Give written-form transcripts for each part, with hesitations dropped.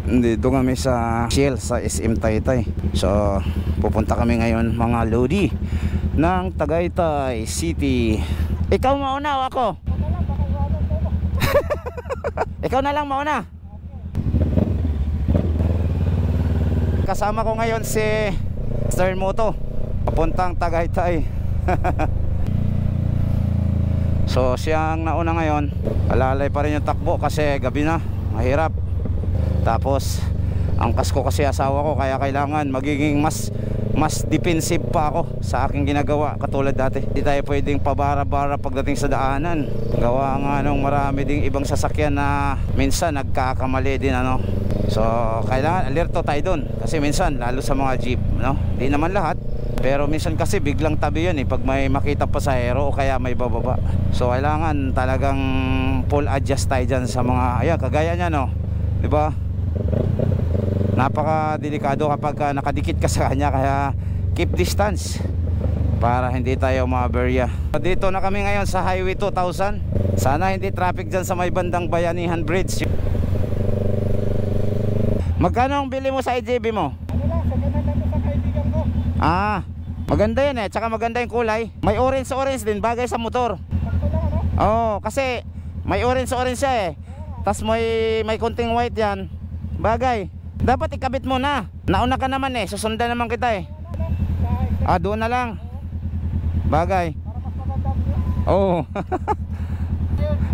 Dito kami sa Shell sa SM Taytay. So pupunta kami ngayon mga lodi ng Tagaytay City. Ikaw mauna o ako? Ikaw na lang mauna. Kasama ko ngayon si Stern Moto papuntang Tagaytay. So siyang nauna ngayon. Alalay pa rin yung takbo kasi gabi na, mahirap. Tapos angkas ko kasi asawa ko, kaya kailangan magiging mas defensive pa ako sa aking ginagawa katulad dati. Hindi tayo pwedeng pabara-bara pagdating sa daanan. Gawa nga nung marami ding ibang sasakyan na minsan nagkakamali din ano. So kailangan alerto tayo doon kasi minsan lalo sa mga jeep, no? Di naman lahat, pero minsan kasi biglang tabi yan eh pag may makita pasahero o kaya may bababa. So kailangan talagang full adjust tayo dyan sa mga ayan, kagaya nya no, di ba? Napaka delikado kapag nakadikit ka sa kanya, kaya keep distance para hindi tayo maberya. Dito na kami ngayon sa Highway 2000. Sana hindi traffic dyan sa may bandang Bayanihan Bridge. Magkano ang bili mo sa IJB mo? Ano lang, sa kaibigan ko. Ah, maganda yan eh, tsaka maganda yung kulay. May orange din, bagay sa motor. Sakto lang ano? Oo, kasi may orange siya eh. Tas may konting white yan. Bagay. Dapat ikabit mo na. Nauna ka naman eh, susundan naman kita eh. Ah, doon na lang. Bagay. Para mas maganda mo. Oo.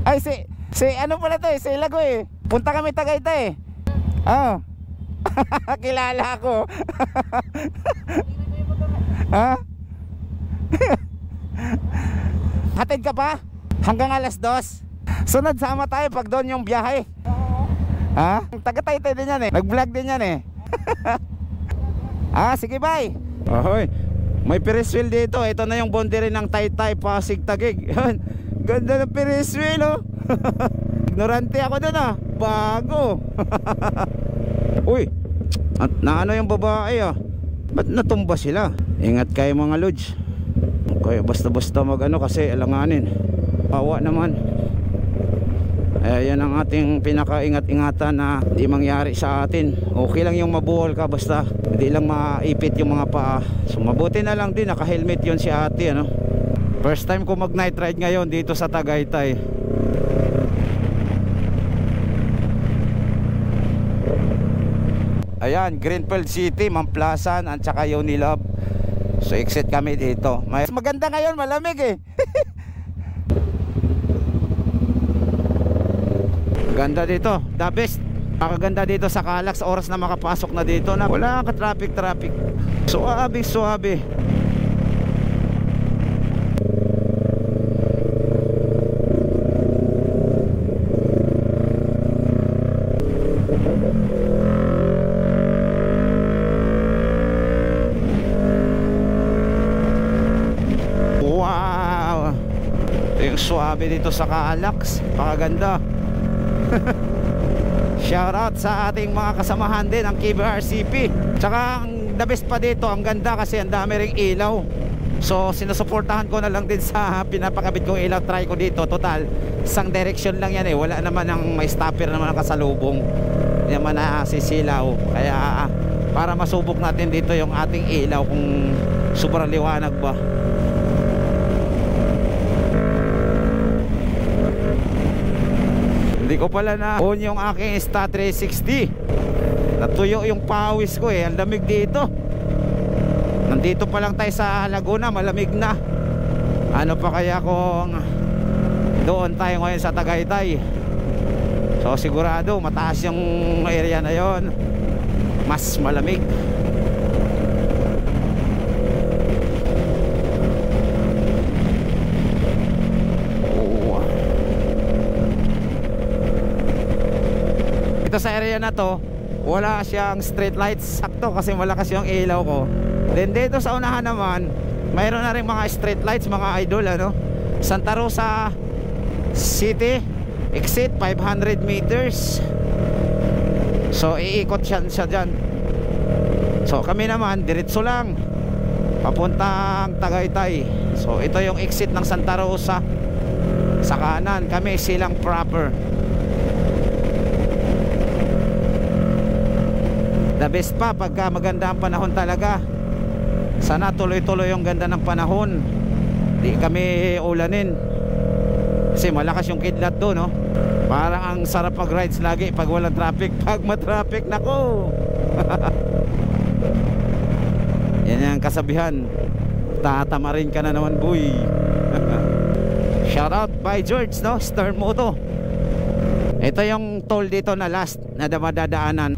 Ay, si ano pala to eh, si Lago eh. Punta kami Tagaytay eh. Oo. Kilala ko. Ha? Hatid ka pa? Hanggang alas 2. Sunod sama tayo pag doon yung biyahe. Ha? Taga-Taytay din yan eh. Nag-vlog din yan eh. Ah, sige bye. Ahoy. May Ferris wheel dito. Ito na yung boundary ng Taytay, Pasig, Taguig. Yan. Ganda ng Ferris wheel oh. Ignorante ako doon ah. Bago. Uy, na ano yung babae ah. Ba't natumba sila? Ingat kayo mga lods. Okay, basta-basta mag ano kasi alanganin. Pawa naman. Yan ang ating pinaka-ingat-ingatan na di mangyari sa atin. Okay lang yung mabuhol ka basta hindi lang maipit yung mga paa. So mabuti na lang din naka-helmet yun si ate ano. First time ko mag night ride ngayon dito sa Tagaytay. Ayan, Greenfield City, Mamplasan at saka Unilab. So exit kami dito. Mas maganda ngayon, malamig eh. Ganda dito, the best. Makaganda dito sa Calax, oras na makapasok na dito na wala ka traffic. Suabe. Wow. Ito yung suabe dito sa Calax. Pakaganda. Shoutout sa ating mga kasamahan din ang KBRCP. Tsaka ang the best pa dito, ang ganda kasi ang dami ring ilaw. So sinusuportahan ko na lang din sa pinapakabit kong ilaw. Try ko dito, total isang direction lang yan eh. Wala naman ang may stopper naman ang kasalubong. Hindi naman nasisilaw. Kaya para masubok natin dito yung ating ilaw kung sobrang liwanag ba. Hindi ko pala na on yung aking Insta360. Natuyo yung pawis ko eh. Ang lamig dito. Nandito pa lang tayo sa Laguna, malamig na. Ano pa kaya kung doon tayo ngayon sa Tagaytay? So sigurado mataas yung area na yon, mas malamig. Sa area na to wala siyang street lights, sakto kasi malakas yung ilaw ko. Then dito sa unahan naman mayroon na rin mga street lights mga idol ano. Santa Rosa City exit 500 meters. So iikot siya dyan. So kami naman diretso lang papuntang Tagaytay. So ito yung exit ng Santa Rosa. Sa kanan kami silang proper. The best pa pagka maganda ang panahon talaga. Sana tuloy-tuloy yung ganda ng panahon, di kami ulanin kasi malakas yung kidlat doon, no? Parang ang sarap mag-rides lagi pag walang traffic. Pag ma-traffic, nako. Yan ang kasabihan, tatamarin ka na naman, boy. Shout out by George, no? Stern Moto. Ito yung toll dito na last na madadaanan.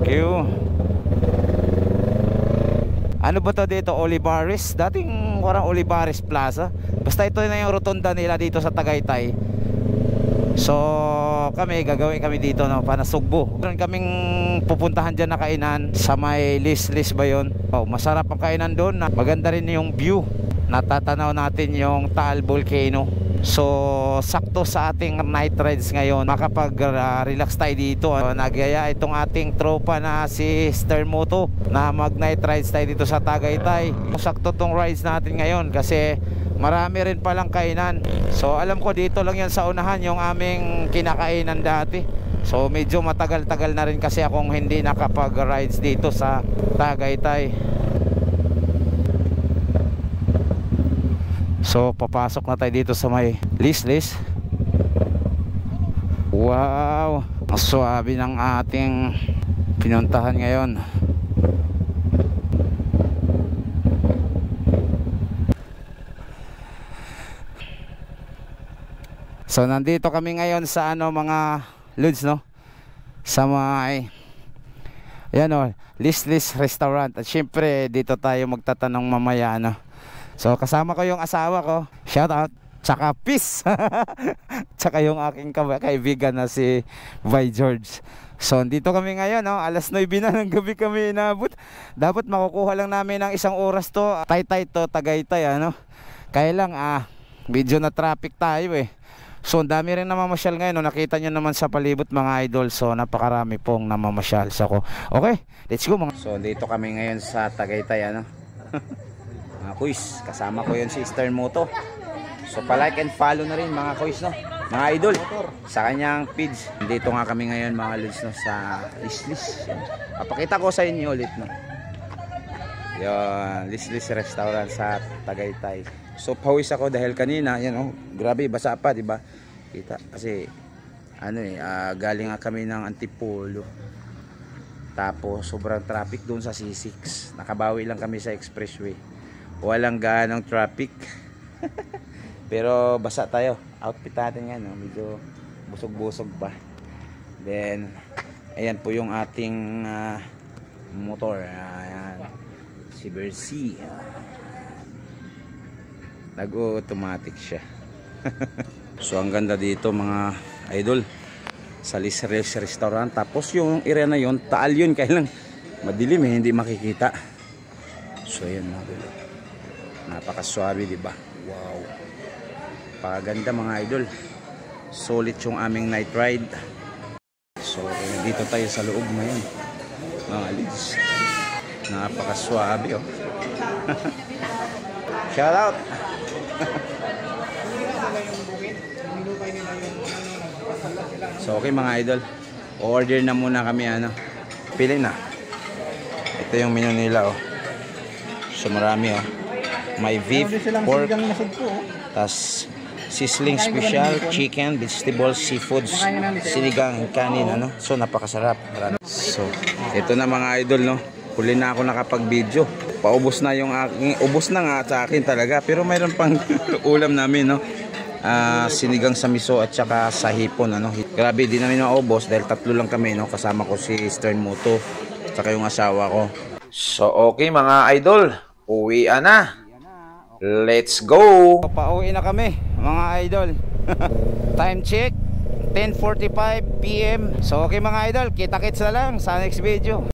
Thank you. Ano ba to dito? Olivares? Dating parang Olivares Plaza. Basta ito na yung rotunda nila dito sa Tagaytay. So gagawin kami dito, no, para Sugbo. Meron kaming pupuntahan dyan na kainan sa may Lis ba yun? Oh, masarap ang kainan doon. Maganda rin yung view. Natatanaw natin yung Taal Volcano. So sakto sa ating night rides ngayon, makapag-relax tayo dito. Nagyaya itong ating tropa na si Stern Moto na mag night rides tayo dito sa Tagaytay. Sakto tong rides natin ngayon kasi marami rin palang kainan. So alam ko dito lang yan sa unahan yung aming kinakainan dati. So medyo matagal-tagal na rin kasi akong hindi nakapag-rides dito sa Tagaytay. So papasok na tayo dito sa may Lis. Wow, ang swabe ng ating pinuntahan ngayon. So nandito kami ngayon sa mga Lods, no? Sa may Lis Restaurant. At syempre dito tayo magtatanong mamaya, no? So kasama ko yung asawa ko, shout out, tsaka peace. Tsaka yung aking kaibigan na si By George. So dito kami ngayon, no? Alas 9 na ng gabi kami inabot. Dapat makukuha lang namin ng 1 oras to. Taytay to Tagaytay, ano? Kaya lang medyo na traffic tayo eh. So dami rin namamasyal ngayon, no? Nakita nyo naman sa palibot mga idol. So napakarami pong namamasyal. So okay, let's go mga. So dito kami ngayon sa Tagaytay, ano? Mga kuys, kasama ko yun si Stern Moto. So pa-like and follow na rin mga kuys, no? Mga idol sa kanyang page. Dito nga kami ngayon mga lods, no? Sa Lis. Papakita ko sa inyo ulit, no? Yung Lis Restaurant sa Tagaytay. So pawis ako dahil kanina, yan, oh, grabe basa pa, diba? Kita kasi galing nga kami ng Antipolo. Tapos sobrang traffic doon sa C6. Nakabawi lang kami sa expressway. Walang ganong traffic. Pero basa tayo. Outfit natin yan, no? Medyo busog-busog pa. Then ayan po yung ating motor. Ayan, si Bercy. Nag-automatic siya. So ang ganda dito mga idol, sa Lis Restaurant. Tapos yung area na yun, Taal yun, kaya lang madilim eh, hindi makikita. So ayan mga idol, napakaswabe, diba? Wow, paganda mga idol. Solid yung aming night ride. So dito tayo sa loob ngayon mga lids. Napakaswabe, oh. Shout out. So okay mga idol, order na muna kami, ano. Pili na. Ito yung menu nila, oh. So marami, oh. May beef, pork, tas sizzling special, chicken, vegetables, seafoods, sinigang, kanin, ano. So napakasarap. So ito na mga idol, no. Huli na ako nakapag-video. Paubos na yung aking, ubos na nga sa akin talaga. Pero mayroon pang ulam namin, no. Sinigang sa miso at saka sa hipon, ano. Grabe, di namin maubos dahil 3 lang kami, no. Kasama ko si Stern Moto at saka yung asawa ko. So okay mga idol, uwi na. Let's go. Pauwi na kami mga idol. Time check 10:45 PM. So okay mga idol, kita-kits na lang sa next video.